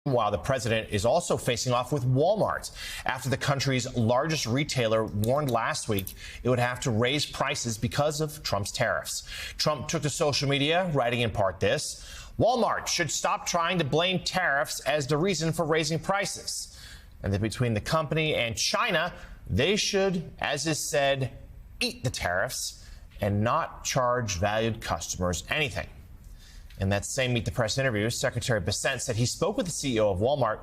While the president is also facing off with Walmart after the country's largest retailer warned last week it would have to raise prices because of Trump's tariffs. Trump took to social media, writing in part this: Walmart should stop trying to blame tariffs as the reason for raising prices. And that between the company and China, they should, as is said, eat the tariffs and not charge valued customers anything. In that same Meet the Press interview, Secretary Bessent said he spoke with the CEO of Walmart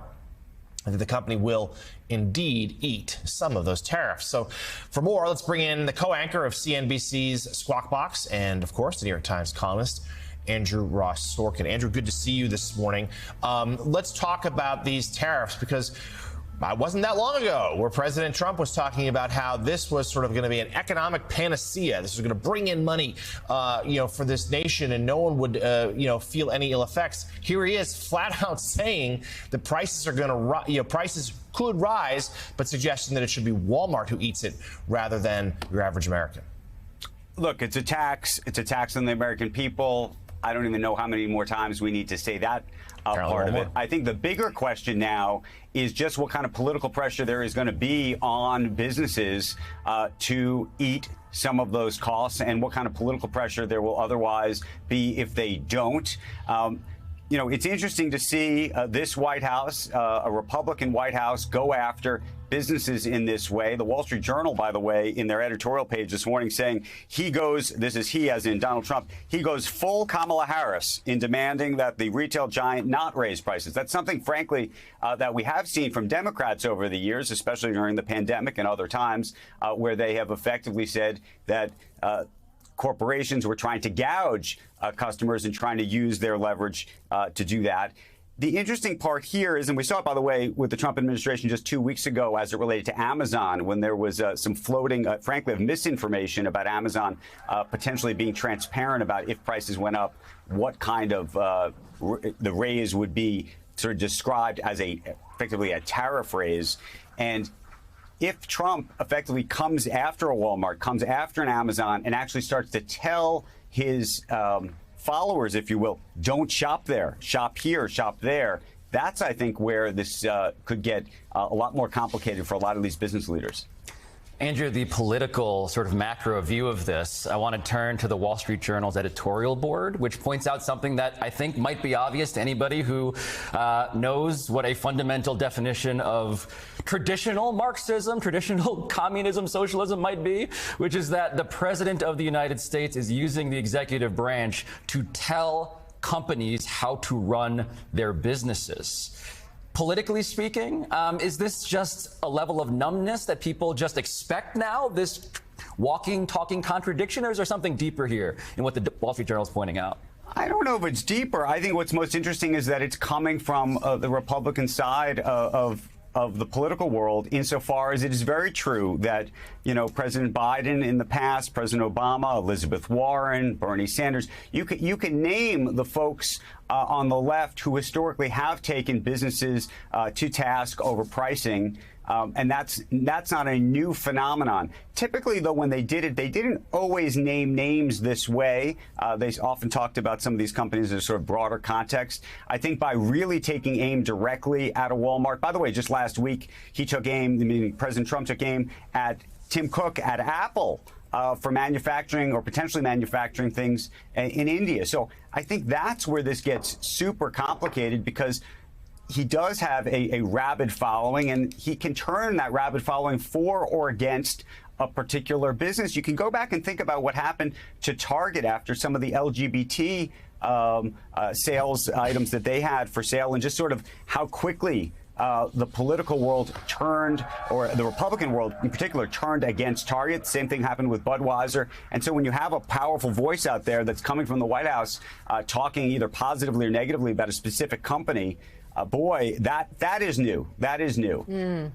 and that the company will indeed eat some of those tariffs. So for more, let's bring in the co-anchor of CNBC's Squawk Box and, of course, the New York Times columnist, Andrew Ross Sorkin. Andrew, good to see you this morning. Let's talk about these tariffs, because it wasn't that long ago where President Trump was talking about how this was sort of going to be an economic panacea. This was going to bring in money, for this nation, and no one would, feel any ill effects. Here he is, flat out saying that prices are going to, prices could rise, but suggesting that it should be Walmart who eats it rather than your average American. Look, it's a tax. It's a tax on the American people. I don't even know how many more times we need to say that part of it. I think the bigger question now is just what kind of political pressure there is going to be on businesses to eat some of those costs, and what kind of political pressure there will otherwise be if they don't. It's interesting to see this White House, a Republican White House, go after businesses in this way. The Wall Street Journal, by the way, in their editorial page this morning saying this is he as in Donald Trump, he goes full Kamala Harris in demanding that the retail giant not raise prices. That's something, frankly, that we have seen from Democrats over the years, especially during the pandemic and other times, where they have effectively said that corporations were trying to gouge customers and trying to use their leverage to do that. The interesting part here is, and we saw it, by the way, with the Trump administration just 2 weeks ago as it related to Amazon, when there was some floating, frankly, of misinformation about Amazon potentially being transparent about if prices went up, what kind of the raise would be sort of described as effectively a tariff raise. And if Trump effectively comes after a Walmart, comes after an Amazon, and actually starts to tell his followers, if you will, don't shop there, shop here, shop there, that's, I think, where this could get a lot more complicated for a lot of these business leaders. Andrew, the political sort of macro view of this, I want to turn to the Wall Street Journal's editorial board, which points out something that I think might be obvious to anybody who knows what a fundamental definition of traditional Marxism, traditional communism, socialism might be, which is that the president of the United States is using the executive branch to tell companies how to run their businesses. Politically speaking, is this just a level of numbness that people just expect now, this walking, talking contradiction, or is there something deeper here in what the Wall Street Journal is pointing out? I don't know if it's deeper. I think what's most interesting is that it's coming from the Republican side of the political world, insofar as it is very true that, President Biden in the past, President Obama, Elizabeth Warren, Bernie Sanders, you can name the folks on the left who historically have taken businesses to task over pricing. And that's not a new phenomenon. Typically, though, when they did it, they didn't always name names this way. They often talked about some of these companies in a sort of broader context. I think by really taking aim directly at a Walmart, by the way, just last week, he took aim, meaning President Trump took aim at Tim Cook at Apple for manufacturing or potentially manufacturing things in India. So I think that's where this gets super complicated, because he does have a rabid following, and he can turn that rabid following for or against a particular business. You can go back and think about what happened to Target after some of the LGBT sales items that they had for sale, and just sort of how quickly the political world turned, or the Republican world in particular, turned against Target. Same thing happened with Budweiser. And so when you have a powerful voice out there that's coming from the White House talking either positively or negatively about a specific company, boy, that is new. That is new.